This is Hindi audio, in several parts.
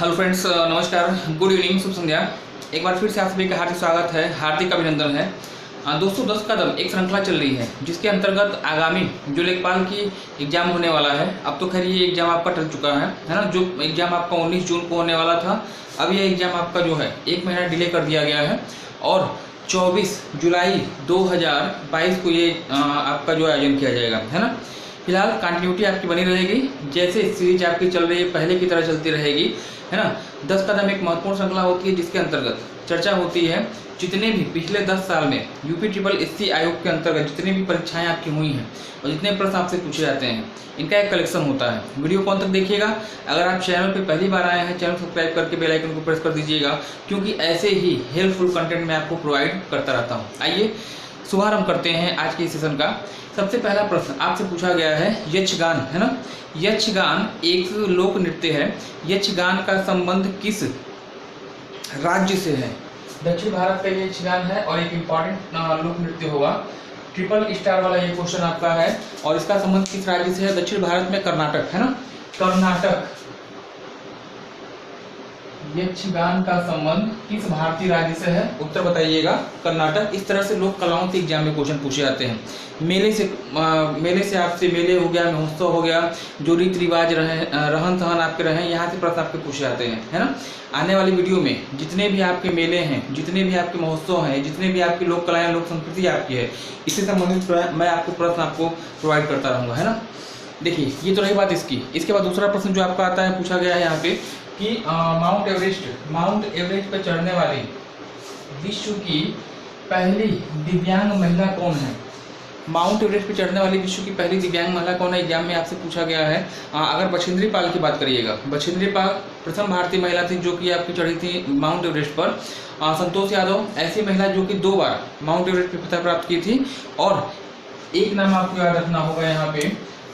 हेलो फ्रेंड्स, नमस्कार, गुड इवनिंग, शुभ संध्या। एक बार फिर से आप सभी का हार्दिक स्वागत है, हार्दिक अभिनंदन है। दोस्तों 10 कदम एक श्रृंखला चल रही है जिसके अंतर्गत आगामी जो लेखपाल की एग्जाम होने वाला है। अब तो खैर ये एग्जाम आपका टल चुका है ना। जो एग्जाम आपका 19 जून को होने वाला था, अब ये एग्जाम आपका जो है 1 महीना डिले कर दिया गया है और 24 जुलाई 2022 को ये आपका जो आयोजन किया जाएगा, है ना। फिलहाल कंटिन्यूटी आपकी बनी रहेगी, जैसे सीरीज आपकी चल रही है पहले की तरह चलती रहेगी, है ना। 10 कदम एक महत्वपूर्ण श्रृंखला होती है जिसके अंतर्गत चर्चा होती है जितने भी पिछले 10 साल में UPSSC आयोग के अंतर्गत जितनी भी परीक्षाएं आपकी हुई हैं और जितने प्रश्न आपसे पूछे जाते हैं, इनका एक कलेक्शन होता है। वीडियो कौन तक देखिएगा। अगर आप चैनल पे पहली बार आए हैं, चैनल सब्सक्राइब करके बेल आइकन को प्रेस कर दीजिएगा, क्योंकि ऐसे ही हेल्पफुल कंटेंट मैं आपको प्रोवाइड करता रहता हूँ। आइए शुभारंभ करते हैं आज के सेशन का। सबसे पहला प्रश्न आपसे पूछा गया है यक्षगान, है ना। यक्षगान एक लोक नृत्य है। यक्षगान का संबंध किस राज्य से है? दक्षिण भारत का ये यक्षगान है और एक इम्पॉर्टेंट लोक नृत्य होगा। ट्रिपल स्टार वाला ये क्वेश्चन आपका है और इसका संबंध किस राज्य से है? दक्षिण भारत में कर्नाटक, है ना। कर्नाटक। यक्षगान का संबंध किस भारतीय राज्य से है? उत्तर बताइएगा, कर्नाटक। इस तरह से लोक कलाओं के एग्जाम में क्वेश्चन पूछे जाते हैं। मेले से आपसे मेले हो गया, महोत्सव हो गया, जो रीति रिवाज रहे, रहन सहन आपके रहे, यहाँ से प्रश्न आपके पूछे जाते हैं, है ना। आने वाली वीडियो में जितने भी आपके मेले हैं, जितने भी आपके महोत्सव हैं, जितने भी आपकी लोक कलाएं, लोक संस्कृति आपकी है, इससे संबंधित मैं आपको प्रश्न आपको प्रोवाइड करता रहूँगा, है ना। देखिए, ये तो रही बात इसकी। इसके बाद दूसरा प्रश्न जो आपका आता है, पूछा गया है यहाँ पे कि माउंट एवरेस्ट पर चढ़ने वाली विश्व की पहली दिव्यांग महिला कौन है? माउंट एवरेस्ट पर चढ़ने वाली विश्व की पहली दिव्यांग महिला कौन है? एग्जाम में आपसे पूछा गया है। अगर बछेंद्री पाल की बात करिएगा, बछेंद्री पाल प्रथम भारतीय महिला थी जो कि आपकी चढ़ी थी माउंट एवरेस्ट पर। संतोष यादव ऐसी महिला जो कि 2 बार माउंट एवरेस्ट पर फतह प्राप्त की थी। और एक नाम आपको याद रखना होगा यहाँ पे,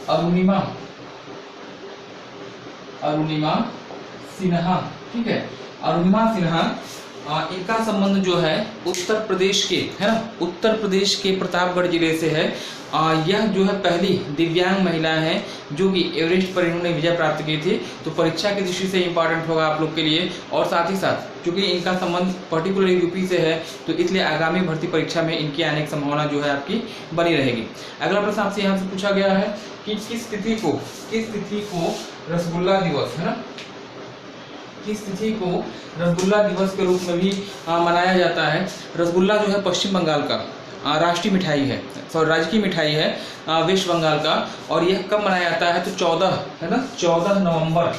अरुणिमा सिन्हा, ठीक है। अरुणिमा सिन्हा, इनका संबंध जो है उत्तर प्रदेश के, है ना, उत्तर प्रदेश के प्रतापगढ़ जिले से है। यह जो है पहली दिव्यांग महिला है जो कि एवरेस्ट पर इन्होंने विजय प्राप्त की थी। तो परीक्षा की दृष्टि से इंपॉर्टेंट होगा आप लोग के लिए। और साथ ही साथ चूंकि इनका संबंध पर्टिकुलर यूपी से है, तो इसलिए आगामी भर्ती परीक्षा में इनकी आने की संभावना जो है आपकी बनी रहेगी। अगला प्रश्न आपसे यहाँ से पूछा गया है कि किस तिथि को रसगुल्ला दिवस, है ना, किस तिथि को रसगुल्ला दिवस के रूप में भी मनाया जाता है? रसगुल्ला जो है पश्चिम बंगाल का राष्ट्रीय मिठाई है, राज्य की मिठाई है वेस्ट बंगाल का। और यह कब मनाया जाता है? तो 14, है ना, 14 नवंबर।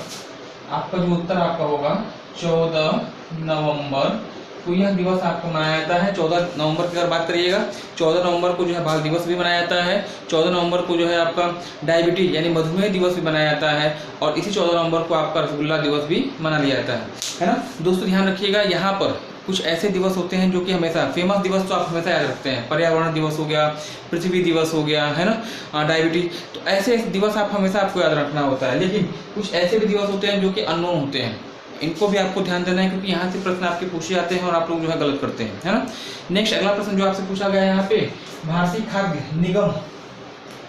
आपका जो उत्तर आपका होगा 14 नवंबर को यह दिवस आपको मनाया जाता है। 14 नवंबर की अगर बात करिएगा, 14 नवंबर को जो है बाल दिवस भी मनाया जाता है। 14 नवंबर को जो है आपका डायबिटीज यानी मधुमेह दिवस भी मनाया जाता है। और इसी 14 नवंबर को आपका रसगुल्ला दिवस भी मना लिया जाता है ना। दोस्तों ध्यान रखिएगा, यहाँ पर कुछ ऐसे दिवस होते हैं जो कि हमेशा फेमस दिवस तो आप हमेशा याद रखते हैं। पर्यावरण दिवस हो गया, पृथ्वी दिवस हो गया, है ना, डायबिटीज, तो ऐसे दिवस आप हमेशा आपको याद रखना होता है। लेकिन कुछ ऐसे भी दिवस होते हैं जो कि अननोन होते हैं, इनको भी आपको ध्यान देना है, क्योंकि यहाँ से प्रश्न आपके पूछे जाते हैं और आप लोग जो है गलत करते हैं, है ना। नेक्स्ट अगला प्रश्न जो आपसे पूछा गया है यहाँ पे, भारतीय खाद्य निगम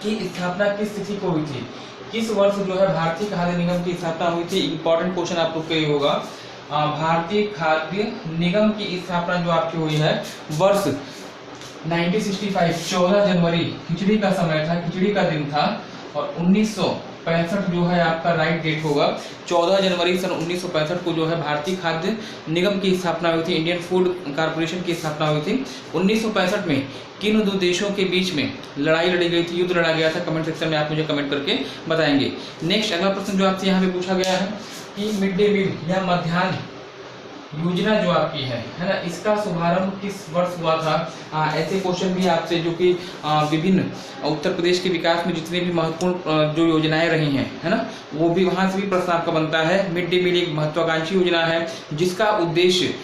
की स्थापना किस तिथि को हुई थी? किस वर्ष जो है भारतीय खाद्य निगम की स्थापना हुई थी? इंपॉर्टेंट क्वेश्चन आप लोग के लिए होगा। भारतीय खाद्य निगम की स्थापना जो आपकी हुई है वर्ष 1965, 14 जनवरी, खिचड़ी का समय था, खिचड़ी का दिन था। और 1965 जो है आपका राइट डेट होगा। 14 जनवरी सन 1965 को जो है भारतीय खाद्य निगम की स्थापना हुई थी, इंडियन फूड कॉर्पोरेशन की स्थापना हुई थी। 1965 में किन 2 देशों के बीच में लड़ाई लड़ी गई थी, युद्ध लड़ा गया था? कमेंट सेक्शन में आप मुझे कमेंट करके बताएंगे। नेक्स्ट अगला प्रश्न जो आपसे यहाँ पे पूछा गया है कि मिड डे मील या मध्याह्न योजना जो आपकी है ना, इसका शुभारंभ किस वर्ष हुआ था? ऐसे क्वेश्चन भी आपसे जो कि विभिन्न उत्तर प्रदेश के विकास में जितने भी महत्वपूर्ण जो योजनाएं रही हैं, है ना, वो भी वहाँ से भी प्रश्न आपका बनता है। मिड डे मील एक महत्वाकांक्षी योजना है जिसका उद्देश्य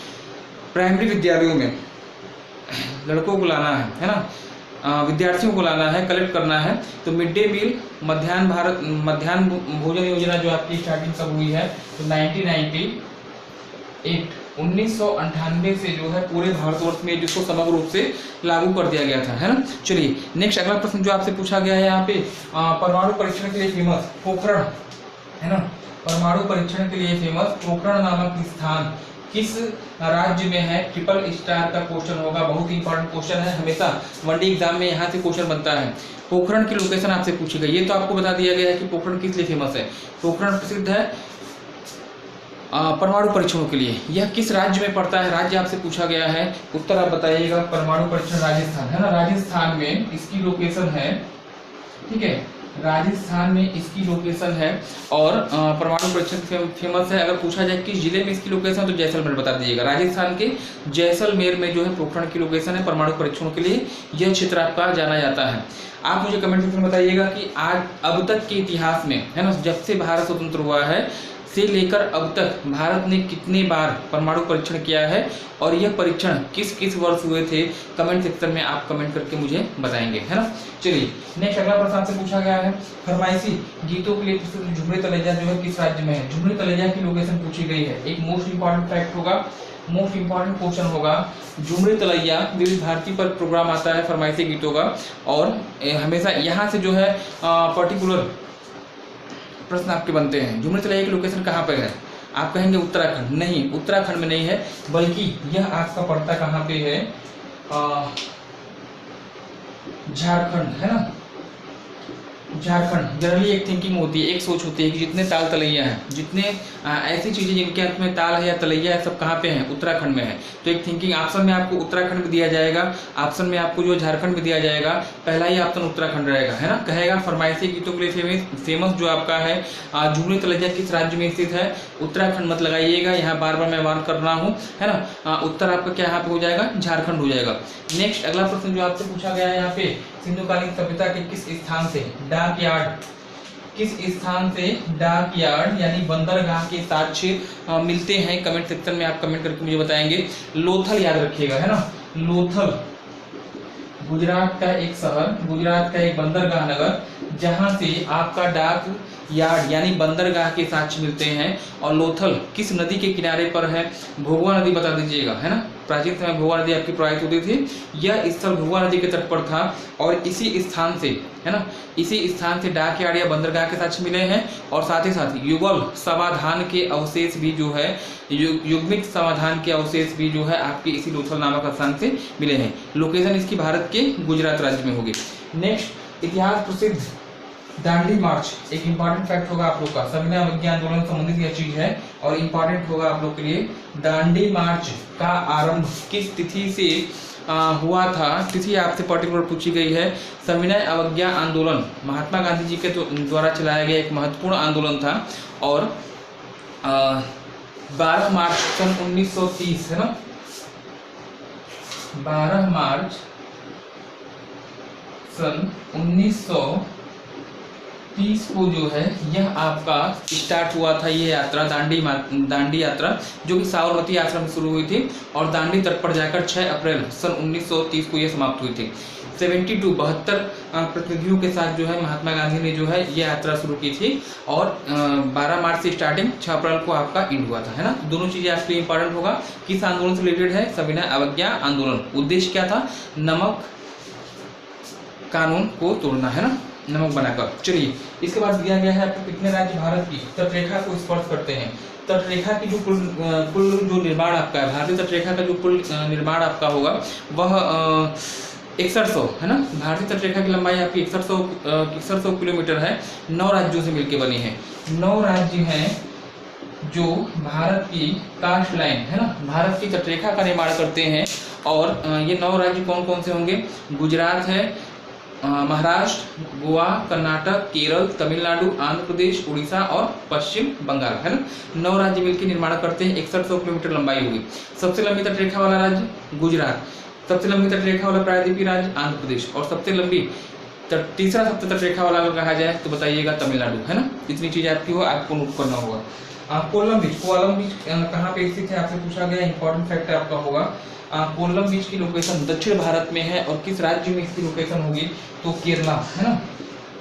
प्राइमरी विद्यालयों में लड़कों को लाना है ना, विद्यार्थियों को लाना है, कलेक्ट करना है। तो मिड डे मील मध्याह्न भोजन योजना जो आपकी स्टार्टिंग कब हुई है? तो 1998 से जो है पूरे भारतवर्ष में जिसको समग्र रूप से लागू कर दिया गया था, है ना। चलिए नेक्स्ट अगला प्रश्न जो आपसे पूछा गया है यहाँ पे, परमाणु परीक्षण के लिए फेमस पोखरण, है ना, परमाणु परीक्षण के लिए फेमस पोखरण नामक स्थान किस राज्य में है? ट्रिपल स्टार का क्वेश्चन होगा, बहुत ही इंपॉर्टेंट क्वेश्चन है, हमेशा वनडे एग्जाम में यहाँ से क्वेश्चन बनता है। पोखरण की लोकेशन आपसे पूछी गई, ये तो आपको बता दिया गया है कि पोखरण किस लिए फेमस है। पोखरण प्रसिद्ध है परमाणु परीक्षणों के लिए। यह किस राज्य में पड़ता है? राज्य आपसे पूछा गया है, उत्तर आप बताइएगा। परमाणु परीक्षण राजस्थान है ना, राजस्थान में इसकी लोकेशन है, ठीक है, राजस्थान में इसकी लोकेशन है। और परमाणु परीक्षण फेमस है। अगर पूछा जाए किस जिले में इसकी लोकेशन है तो जैसलमेर बता दीजिएगा। राजस्थान के जैसलमेर में जो है पोखरण की लोकेशन है परमाणु परीक्षणों के लिए, यह क्षेत्र आपका जाना जाता है। आप मुझे कमेंट सेक्शन में बताइएगा कि आज अब तक के इतिहास में, है ना, जब से भारत स्वतंत्र हुआ है से लेकर अब तक भारत ने कितने बार परमाणु परीक्षण किया है और यह परीक्षण किस किस वर्ष हुए थे? कमेंट सेक्शन में आप कमेंट करके मुझे बताएंगे, है ना। चलिए नेक्स्ट अगला प्रश्न आपसे पूछा गया है, फरमाइशी गीतों के लिए प्रसिद्ध झुमरी तलेजा जो है किस राज्य में है? झुमरी तलेजा की लोकेशन पूछी गई है। एक मोस्ट इंपॉर्टेंट फैक्ट होगा, मोस्ट इंपॉर्टेंट क्वेश्चन होगा, झुमरी तलैया विविध भारती पर प्रोग्राम आता है फरमाइशी गीतों का, और हमेशा यहाँ से जो है पर्टिकुलर प्रश्न आपके बनते हैं। झुमरी तलैया की लोकेशन कहाँ पर है? आप कहेंगे उत्तराखंड, नहीं, उत्तराखंड में नहीं है, बल्कि यह आपका पड़ता कहाँ पे है? झारखंड, है ना, झारखंड। जनरली एक थिंकिंग होती है, एक सोच होती है कि जितने ताल तलैया हैं, जितने ऐसी चीजें जिनके हाथ में ताल है या तलैया है, सब कहाँ पे हैं? उत्तराखंड में है। तो एक थिंकिंग ऑप्शन में आपको उत्तराखंड में दिया जाएगा, ऑप्शन में आपको जो झारखंड में दिया जाएगा, पहला ही ऑप्शन उत्तराखंड रहेगा, है ना। कहेगा फरमाइशी गीतों के लिए फेमस जो आपका है झुमरी तलैया किस राज्य में स्थित है? उत्तराखंड मत लगाइएगा, यहाँ बार बार मैं वार्न कर रहा हूँ, है ना। उत्तर आपका क्या यहाँ पे हो जाएगा? झारखंड हो जाएगा। नेक्स्ट अगला प्रश्न जो आपसे पूछा गया है यहाँ पे, सिंधुकालीन सभ्यता के किस स्थान से डाक यार्ड, किस स्थान से डाक यार्ड यानी बंदरगाह के साक्ष्य मिलते हैं? कमेंट सेक्शन में आप कमेंट करके मुझे बताएंगे। लोथल याद रखिएगा, है ना, लोथल गुजरात का एक शहर, गुजरात का एक बंदरगाह नगर, जहां से आपका डाक यार्ड यानी बंदरगाह के साक्ष्य मिलते हैं। और लोथल किस नदी के किनारे पर है? भोगवा नदी बता दीजिएगा, है ना। प्राचीन समय भोगवा नदी आपकी प्रवाहित होती थी, यह स्थल भोगवा नदी के तट पर था, और इसी स्थान से, है ना, इसी स्थान से डाक यार्ड या बंदरगाह के साक्ष्य मिले हैं। और साथ ही साथ युगल समाधान के अवशेष भी जो है, युग्मिक समाधान के अवशेष भी जो है आपके इसी लोथल नामक स्थान से मिले हैं। लोकेशन इसकी भारत के गुजरात राज्य में होगी। नेक्स्ट इतिहास प्रसिद्ध दांडी मार्च, एक इंपॉर्टेंट फैक्ट होगा आप लोग का, सविनय अवज्ञा आंदोलन से संबंधित यह चीज है और इंपॉर्टेंट होगा आप लोग के लिए। दांडी मार्च का आरंभ किस तिथि से हुआ था? तिथि आपसे पर्टिकुलर पूछी गई है। सविनय अवज्ञा आंदोलन महात्मा गांधी जी के द्वारा चलाया गया एक महत्वपूर्ण आंदोलन था, और 12 मार्च सन 1930, है ना, 12 मार्च सन 1930 को जो है यह आपका स्टार्ट हुआ था, ये यात्रा दांडी यात्रा, जो कि साबरमती आश्रम में शुरू हुई थी और दांडी तट पर जाकर 6 अप्रैल सन 1930 को यह समाप्त हुई थी। 72 प्रतिनिधियों के साथ जो है महात्मा गांधी ने जो है ये यात्रा शुरू की थी, और 12 मार्च से स्टार्टिंग 6 अप्रैल को आपका एंड हुआ था, है ना। दोनों चीजें आपके लिए इंपॉर्टेंट होगा। किस आंदोलन से रिलेटेड है? सविनय अवज्ञा आंदोलन। उद्देश्य क्या था? नमक कानून को तोड़ना, है ना, नमक बनाकर। चलिए इसके बाद दिया गया है आपको कितने राज्य भारत की तटरेखा को स्पर्श करते हैं? तटरेखा की जो कुल जो निर्माण आपका है, भारतीय तटरेखा का जो कुल निर्माण आपका होगा वह 6100, है ना। भारतीय तटरेखा की लंबाई आपकी 6100 किलोमीटर है। 9 राज्यों से मिलकर बनी है। 9 राज्य हैं जो भारत की कास्ट लाइन, है ना, भारत की तटरेखा का निर्माण करते हैं। और ये 9 राज्य कौन कौन से होंगे? गुजरात है, महाराष्ट्र, गोवा, कर्नाटक, केरल, तमिलनाडु, आंध्र प्रदेश, उड़ीसा और पश्चिम बंगाल, है ना। 9 राज्य मिलकर निर्माण करते हैं। 6100 किलोमीटर लंबाई होगी। सबसे लंबी तटरेखा वाला राज्य गुजरात, सबसे लंबी तटरेखा वाला प्रायद्वीपीय राज्य आंध्र प्रदेश, और सबसे लंबी तीसरा सबसे तटरेखा वाला अगर कहा जाए तो बताइएगा तमिलनाडु, है ना। इतनी चीजें आपकी हो, आपको नोट करना होगा। कोलम बीच कहाँ पे स्थित है आपसे पूछा गया, इंपॉर्टेंट फैक्ट आपका होगा। कोल्लम बीच की लोकेशन दक्षिण भारत में है, और किस राज्य में इसकी लोकेशन होगी? तो केरला, है ना,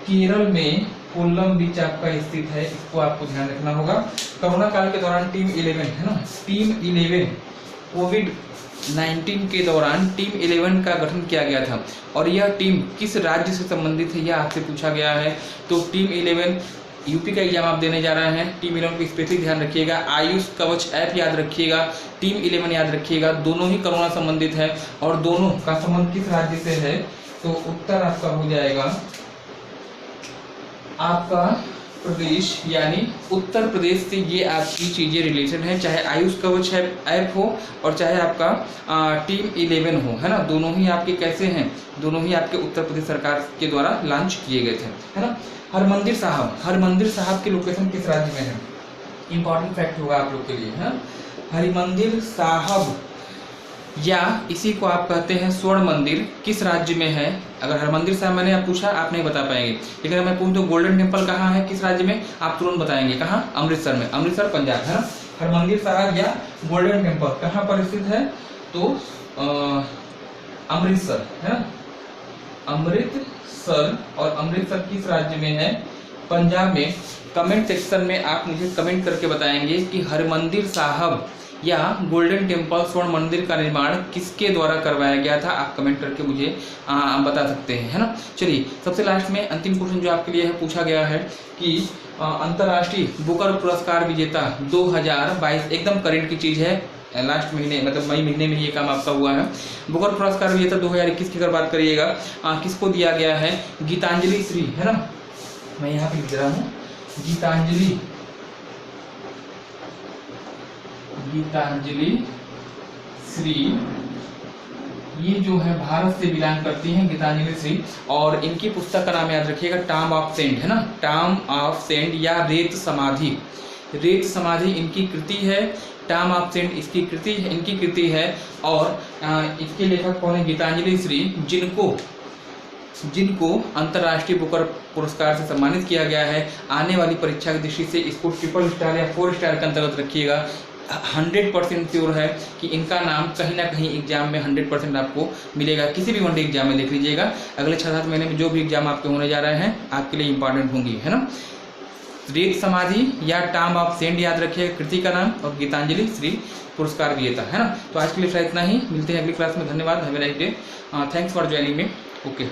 केरल में कोल्लम बीच आपका स्थित है, इसको आपको ध्यान रखना होगा। कोरोना काल के दौरान टीम 11, है ना, टीम 11 कोविड-19 के दौरान टीम 11 का गठन किया गया था, और यह टीम किस राज्य से संबंधित है यह आपसे पूछा गया है। तो टीम 11 यूपी का एग्जाम आप देने जा रहे हैं, टीम 11 को स्पेसिफिक ध्यान रखिएगा। आयुष कवच ऐप याद रखिएगा, टीम 11 याद रखिएगा, दोनों ही कोरोना संबंधित है और दोनों का संबंध किस राज्य से है, तो उत्तर आपका हो जाएगा आपका प्रदेश, यानी उत्तर प्रदेश से ये आपकी चीज़ें रिलेटेड हैं, चाहे आयुष कवच ऐप हो और चाहे आपका टीम 11 हो, है ना, दोनों ही आपके कैसे हैं, दोनों ही आपके उत्तर प्रदेश सरकार के द्वारा लॉन्च किए गए थे, है ना। हरमंदिर साहब की लोकेशन किस राज्य में है, इंपॉर्टेंट फैक्ट होगा आप लोग के लिए, है। हरिमंदिर साहब या इसी को आप कहते हैं स्वर्ण मंदिर, किस राज्य में है। अगर हरमंदिर साहब मैंने आप पूछा, आप नहीं बता पाएंगे, लेकिन अगर मैं पूछ दूं गोल्डन टेम्पल कहाँ है, किस राज्य में, आप तुरंत बताएंगे, कहाँ, अमृतसर में, अमृतसर पंजाब, है ना। हरमंदिर साहब या गोल्डन टेम्पल कहाँ पर स्थित है, तो अमृतसर, है ना, अमृतसर। और अमृतसर किस राज्य में है, पंजाब में। कमेंट सेक्शन में आप मुझे कमेंट करके बताएंगे कि हरमंदिर साहब या गोल्डन टेम्पल स्वर्ण मंदिर का निर्माण किसके द्वारा करवाया गया था, आप कमेंट करके मुझे बता सकते हैं, है ना। चलिए सबसे लास्ट में अंतिम क्वेश्चन जो आपके लिए है पूछा गया है कि अंतर्राष्ट्रीय बुकर पुरस्कार विजेता 2022, एकदम करेंट की चीज़ है, लास्ट महीने मतलब मई महीने में ये काम आपका हुआ है। बुकर पुरस्कार विजेता 2021 की अगर बात करिएगा, किसको दिया गया है, गीतांजलि श्री, है ना, मैं यहाँ पे लिख रहा हूँ, गीतांजलि श्री, ये जो है भारत से बिलोंग करती हैं गीतांजलि श्री, और इनकी पुस्तक का नाम याद रखिएगा टॉम ऑफ सेंट, है ना, टॉम ऑफ सेंट या रेत समाधि इनकी कृति है, टॉम ऑफ सेंट इनकी कृति है। और इसके लेखक कौन है, गीतांजलि श्री, जिनको अंतर्राष्ट्रीय बुकर पुरस्कार से सम्मानित किया गया है। आने वाली परीक्षा की दृष्टि से इसको 3 स्टार या 4 स्टार के अंतर्गत रखिएगा। 100% श्योर है कि इनका नाम कहीं ना कहीं एग्जाम में 100% आपको मिलेगा, किसी भी वनडे एग्जाम में देख लीजिएगा। अगले 6-7 महीने में जो भी एग्जाम आपके होने जा रहे हैं आपके लिए इंपॉर्टेंट होंगी, है ना। रेत समाधि या टॉम ऑफ सेंट याद रखिएगा कृति का नाम, और गीतांजलि श्री पुरस्कार विजेता, है ना। तो आज के लिए इतना ही, मिलते हैं अगली क्लास में। धन्यवाद, have a nice day, thanks for joining me, okay.